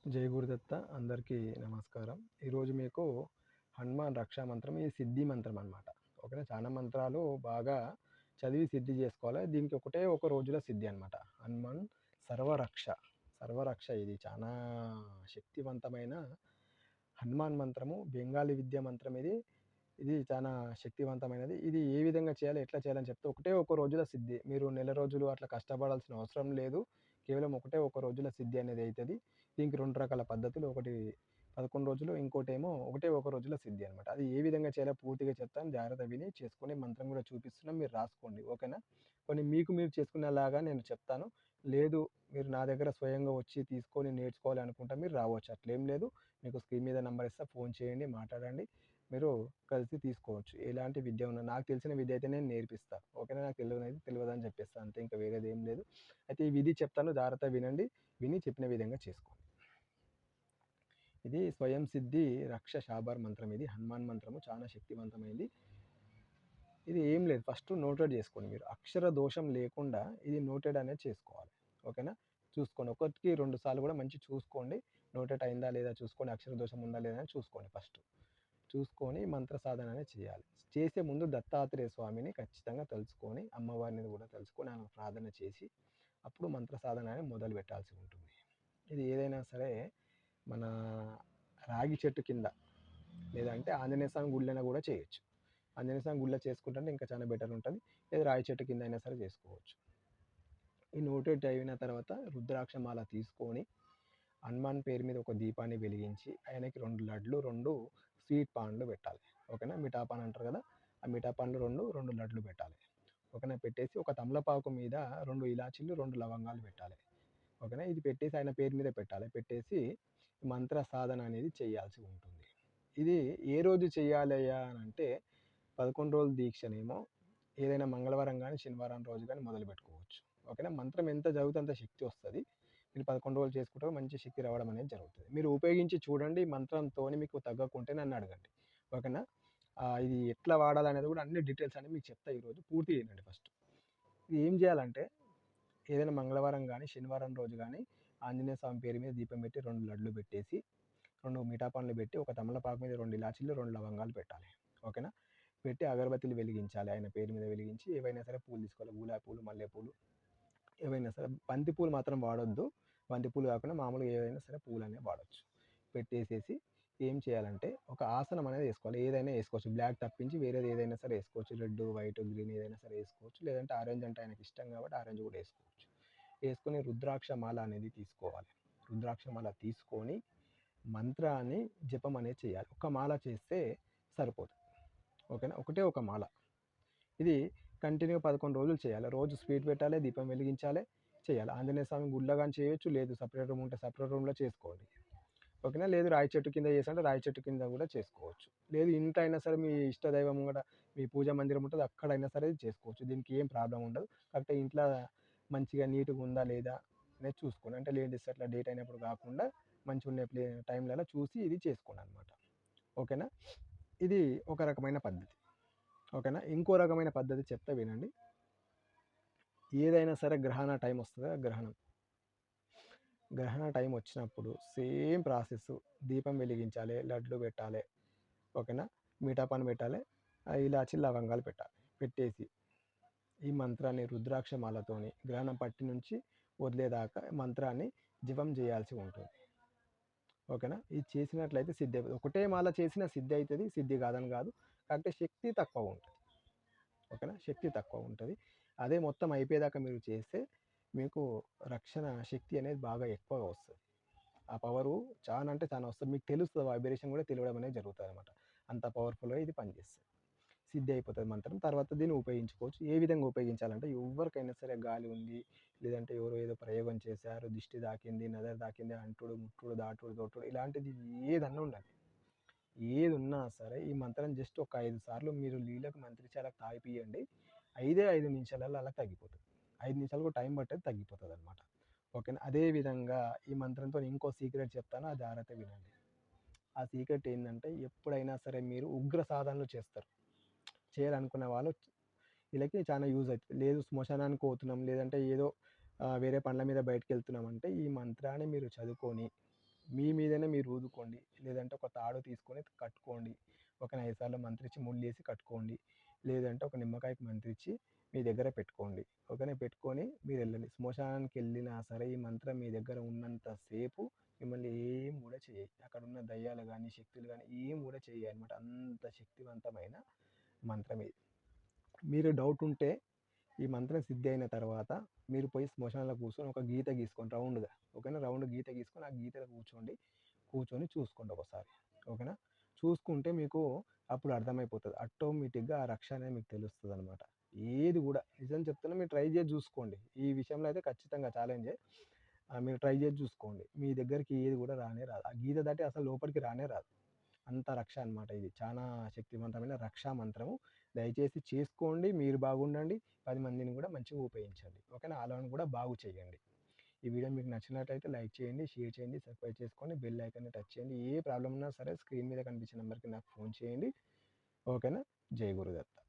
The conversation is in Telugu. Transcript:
జై గురుదత్త అందరికీ నమస్కారం. ఈరోజు మీకు హనుమాన్ రక్షా మంత్రం, ఇది సిద్ధి మంత్రం అనమాట. ఓకేనా. చాలా మంత్రాలు బాగా చదివి సిద్ధి చేసుకోవాలి. దీనికి ఒకటే ఒక రోజులో సిద్ధి అనమాట. హనుమాన్ సర్వరక్ష. సర్వరక్ష ఇది చాలా శక్తివంతమైన హనుమాన్ మంత్రము. బెంగాలీ విద్య మంత్రం ఇది. ఇది చాలా శక్తివంతమైనది. ఇది ఏ విధంగా చేయాలి, ఎట్లా చేయాలని చెప్తే ఒకటే ఒక రోజులో సిద్ధి. మీరు నెల రోజులు అట్లా కష్టపడాల్సిన అవసరం లేదు. కేవలం ఒకటే ఒక రోజులో సిద్ధి అనేది అవుతుంది. దీనికి 2 రకాల పద్ధతులు. ఒకటి 11 రోజులు, ఇంకోటేమో ఒకటే ఒక రోజులో సిద్ధి అనమాట. అది ఏ విధంగా చేయాలో పూర్తిగా చెప్తాను. జాగ్రత్త విని చేసుకొని మంత్రం కూడా చూపిస్తున్నాం, మీరు రాసుకోండి. ఓకేనా. కొన్ని మీకు మీరు చేసుకునేలాగా నేను చెప్తాను. లేదు మీరు నా దగ్గర స్వయంగా వచ్చి తీసుకొని నేర్చుకోవాలి అనుకుంటే మీరు రావచ్చు, అట్లేం లేదు. మీకు స్క్రీన్ మీద నెంబర్ ఇస్తా, ఫోన్ చేయండి, మాట్లాడండి. మీరు కలిసి తీసుకోవచ్చు. ఎలాంటి విద్య ఉన్నా నాకు తెలిసిన విద్య అయితే నేను నేర్పిస్తా. ఓకేనా. నాకు తెలియనిది తెలియదని చెప్పేస్తాను అంతే, ఇంకా వేరేది ఏం లేదు. అయితే ఈ విధి చెప్తాను, జాగ్రత్తగా వినండి. విని చెప్పిన విధంగా చేసుకోండి. ఇది స్వయం సిద్ధి రక్ష శాబార్ మంత్రం. ఇది హనుమాన్ మంత్రము, చాలా శక్తివంతమైంది. ఇది ఏం లేదు, ఫస్ట్ నోటెడ్ చేసుకోండి. మీరు అక్షర దోషం లేకుండా ఇది నోటెడ్ అనేది చేసుకోవాలి. ఓకేనా. చూసుకోండి, ఒకటికి 2 సార్లు కూడా మంచి చూసుకోండి. నోటెడ్ అయిందా లేదా చూసుకోండి, అక్షర దోషం ఉందా లేదా అని చూసుకోండి. ఫస్ట్ చూసుకొని మంత్ర సాధన అనేది చేయాలి. చేసే ముందు దత్తాత్రేయ స్వామిని ఖచ్చితంగా తలుచుకొని, అమ్మవారిని కూడా తలుచుకొని ఆయన ప్రార్థన చేసి అప్పుడు మంత్ర సాధన అనేది మొదలు పెట్టాల్సి ఉంటుంది. ఇది ఏదైనా సరే మన రాగి చెట్టు కింద, లేదంటే ఆంజనేయ స్వామి గుళ్ళైనా కూడా చేయొచ్చు. ఆంజనేయ స్వామి గుళ్ళ చేసుకుంటే ఇంకా చాలా బెటర్ ఉంటుంది. లేదా రాగి చెట్టు కింద అయినా సరే చేసుకోవచ్చు. ఈ నోటెడ్ అయిన తర్వాత రుద్రాక్షమాల తీసుకొని హనుమాన్ పేరు మీద ఒక దీపాన్ని వెలిగించి ఆయనకి 2 లడ్లు, 2 స్వీట్ పాన్లు పెట్టాలి. ఓకేనా. మిఠాపాన్ అంటారు కదా, ఆ మిఠాపాన్లు 2 లడ్లు పెట్టాలి. ఓకేనా. పెట్టేసి ఒక తమలపాకు మీద 2 ఇలాచీలు, 2 లవంగాలు పెట్టాలి. ఓకేనా. ఇది పెట్టేసి ఆయన పేరు మీద పెట్టాలి. పెట్టేసి మంత్ర సాధన అనేది చేయాల్సి ఉంటుంది. ఇది ఏ రోజు చేయాలయ్యా అని అంటే 11 రోజుల దీక్షనేమో ఏదైనా మంగళవారం కానీ శనివారం రోజు కానీ మొదలు పెట్టుకోవచ్చు. ఓకేనా. మంత్రం ఎంత చదివితే అంత శక్తి వస్తుంది. మీరు 11 రోజులు చేసుకుంటే మంచి శక్తి రావడం అనేది జరుగుతుంది. మీరు ఉపయోగించి చూడండి. మంత్రంతో మీకు తగ్గకుంటే నన్ను అడగండి. ఓకేనా. ఇది ఎట్లా వాడాలనేది కూడా అన్ని డీటెయిల్స్ అనేవి మీకు చెప్తా ఈరోజు. పూర్తి చేయండి ఫస్ట్. ఇది ఏం చేయాలంటే ఏదైనా మంగళవారం కానీ శనివారం రోజు కానీ ఆంజనేయ స్వామి పేరు మీద దీపం పెట్టి 2 లడ్లు పెట్టేసి 2 మిఠా పండ్లు పెట్టి ఒక తమలపాకు మీద 2 ఇలాచీలు, 2 లవంగాలు పెట్టాలి. ఓకేనా. పెట్టి అగరబత్తులు వెలిగించాలి. ఆయన పేరు మీద వెలిగించి ఏవైనా సరే పూలు తీసుకోవాలి. గులాబీ పూలు, మల్లెపూలు, ఏవైనా సరే. బంతి పూలు మాత్రం వాడొద్దు. బంతి పూలు కాకుండా మామూలుగా ఏవైనా సరే పూలు అనేవి వాడచ్చు. పెట్టేసేసి ఏం చేయాలంటే ఒక ఆసనం అనేది వేసుకోవాలి. ఏదైనా వేసుకోవచ్చు, బ్లాక్ తప్పించి వేరేది ఏదైనా సరే వేసుకోవచ్చు. రెడ్, వైట్, గ్రీన్ ఏదైనా సరే వేసుకోవచ్చు. లేదంటే ఆరెంజ్ అంటే ఆయనకి ఇష్టం కాబట్టి ఆరెంజ్ కూడా వేసుకోవచ్చు. వేసుకొని రుద్రాక్ష మాల అనేది తీసుకోవాలి. రుద్రాక్ష మాల తీసుకొని మంత్రాన్ని జపం అనేది చేయాలి. ఒక మాల చేస్తే సరిపోతుంది. ఓకేనా. ఒకటే ఒక మాల. ఇది కంటిన్యూ 11 రోజులు చేయాలి. రోజు స్వీట్ పెట్టాలి, దీపం వెలిగించాలి, చేయాలి. ఆంజనేయ స్వామి గుడిలో కానీ చేయొచ్చు, లేదు సపరేట్ రూమ్ ఉంటే సపరేట్ రూమ్లో చేసుకోండి. ఓకేనా. లేదు రాయి చెట్టు కింద చేస్తుంటే రాయి చెట్టు కింద కూడా చేసుకోవచ్చు. లేదు ఇంట్లో అయినా సరే మీ ఇష్టదైవం కూడా మీ పూజా మందిరం ఉంటుంది, అక్కడైనా సరే చేసుకోవచ్చు. దీనికి ఏం ప్రాబ్లం ఉండదు. కాకపోతే ఇంట్లో మంచిగా నీట్గా ఉందా లేదా అనేది చూసుకోండి. అంటే లేడీస్ అట్లా డేట్ అయినప్పుడు కాకుండా మంచిగా ఉండే టైంలలో చూసి ఇది చేసుకోండి అనమాట. ఓకేనా. ఇది ఒక రకమైన పద్ధతి. ఓకేనా. ఇంకో రకమైన పద్ధతి చెప్తా వినండి. ఏదైనా సరే గ్రహణ టైం వస్తుంది, గ్రహణ టైం వచ్చినప్పుడు సేమ్ ప్రాసెస్. దీపం వెలిగించాలి, లడ్లు పెట్టాలి. ఓకేనా. మీఠా పాన్ పెట్టాలి, ఇలాచి లవంగాలు పెట్టాలి. పెట్టేసి ఈ మంత్రాన్ని రుద్రాక్ష మాలతోని గ్రహణం పట్టి నుంచి వదిలేదాకా మంత్రాన్ని జపం చేయాల్సి ఉంటుంది. ఓకేనా. ఇది చేసినట్లయితే సిద్ధి అవుతుంది. ఒకటే మాల చేసిన సిద్ధి అవుతుంది, సిద్ధి కాదని కాదు. కాకపోతే శక్తి తక్కువ ఉంటుంది. ఓకేనా. శక్తి తక్కువ ఉంటుంది. అదే మొత్తం అయిపోయేదాకా మీరు చేస్తే మీకు రక్షణ శక్తి అనేది బాగా ఎక్కువగా వస్తుంది. ఆ పవరు చాలా అంటే చాలా వస్తుంది. మీకు తెలుస్తుంది, వైబ్రేషన్ కూడా తెలియడం అనేది జరుగుతుంది అనమాట. అంత పవర్ఫుల్గా ఇది పనిచేస్తుంది. సిద్ధి అయిపోతుంది మంత్రం. తర్వాత దీన్ని ఉపయోగించుకోవచ్చు. ఏ విధంగా ఉపయోగించాలంటే ఎవరికైనా సరే గాలి ఉంది, లేదంటే ఎవరో ఏదో ప్రయోగం చేశారు, దిష్టి తాకింది, నజర్ తాకింది, అంటుడు ముట్టుడు దాటుడు తొట్టుడు ఇలాంటిది ఏదన్నా ఉండాలి. ఏది ఉన్నా సరే ఈ మంత్రం జస్ట్ ఒక 5 సార్లు మీరు నీళ్ళకు మంత్రించాలకు తాగిపియండి. 5 నిమిషాలలో అలా తగ్గిపోతుంది. 5 నిమిషాలు కూడా టైం పట్టేది, తగ్గిపోతుంది అనమాట. ఓకేనా. అదేవిధంగా ఈ మంత్రంతో ఇంకో సీక్రెట్ చెప్తాను, ఆ జాగ్రత్త వినండి. ఆ సీక్రెట్ ఏంటంటే ఎప్పుడైనా సరే మీరు ఉగ్ర సాధనలు చేస్తారు, చేయాలనుకునే వాళ్ళు వీళ్ళకి చాలా యూజ్ అవుతుంది. లేదు శ్మశానానికి పోతున్నాం, లేదంటే ఏదో వేరే పనుల మీద బయటకు వెళ్తున్నాం అంటే ఈ మంత్రాన్ని మీరు చదువుకొని మీ మీదనే మీరు ఊదుకోండి. లేదంటే ఒక తాడు తీసుకొని కట్టుకోండి. ఒక 5 సార్లు మంత్రించి ముళ్ళేసి కట్టుకోండి. లేదంటే ఒక నిమ్మకాయకి మంత్రించి మీ దగ్గర పెట్టుకోండి. ఓకేనా? పెట్టుకొని మీరెళ్ళండి. శ్మశానానికెళ్ళినా సరే ఈ మంత్రం మీ దగ్గర ఉన్నంత సేపు మిమ్మల్ని ఏం గూడా చేయయి. అక్కడున్న దయ్యాలు గానీ, శక్తులు గానీ ఏం గూడా చెయ్యయనమాట. అంత శక్తివంతమైన మంత్రం ఇది. మీరు డౌట్ ఉంటే ఈ మంత్రం సిద్ధి అయిన తర్వాత మీరు పోయి శ్మశానంలో కూర్చొని ఒక గీత గీసుకోండి రౌండ్‌గా. ఓకేనా? రౌండ్ గీత గీసుకొని ఆ గీతలో కూర్చోండి. కూర్చొని చూసుకోండి ఒకసారి. ఓకేనా? చూసుకుంటే మీకు అప్పుడు అర్థమైపోతది. ఆటోమేటిక్‌గా ఆ రక్ష అనేది మీకు తెలుస్తదనమాట. ఏది గూడా నిజం చెప్తున్నా మీరు ట్రై చేసి జూసుకోండి. ఈ విషయంలో అయితే ఖచ్చితంగా ఛాలెంజే. మీరు ట్రై చేసి జూసుకోండి. మీ దగ్గరికి ఏది గూడా రానే రాదు. ఆ గీత దాటి అసలు లోపలికి రానే రాదు. అంత రక్ష అనమాట ఇది. చానా శక్తివంతమైన రక్షా మంత్రము. దయచేసి చేసుకోండి. మీరు బాగుండండి. 10 మందిని గూడా మంచిగా ఉపయోగించండి. ఓకేనా? ఆళ్ళని గూడా బాగు చేయండి. ఈ వీడియో మీకు నచ్చినట్లయితే లైక్ చేయండి, షేర్ చేయండి, సబ్స్క్రైబ్ చేసుకొని బెల్ ఐకాన్‌ని టచ్ చేయండి. ఏ ప్రాబ్లమ్ ఉన్నా సరే స్క్రీన్ మీద కనిపించే నంబర్‌కి నాకు ఫోన్ చేయండి. ఓకేనా? జై గురుదత్త.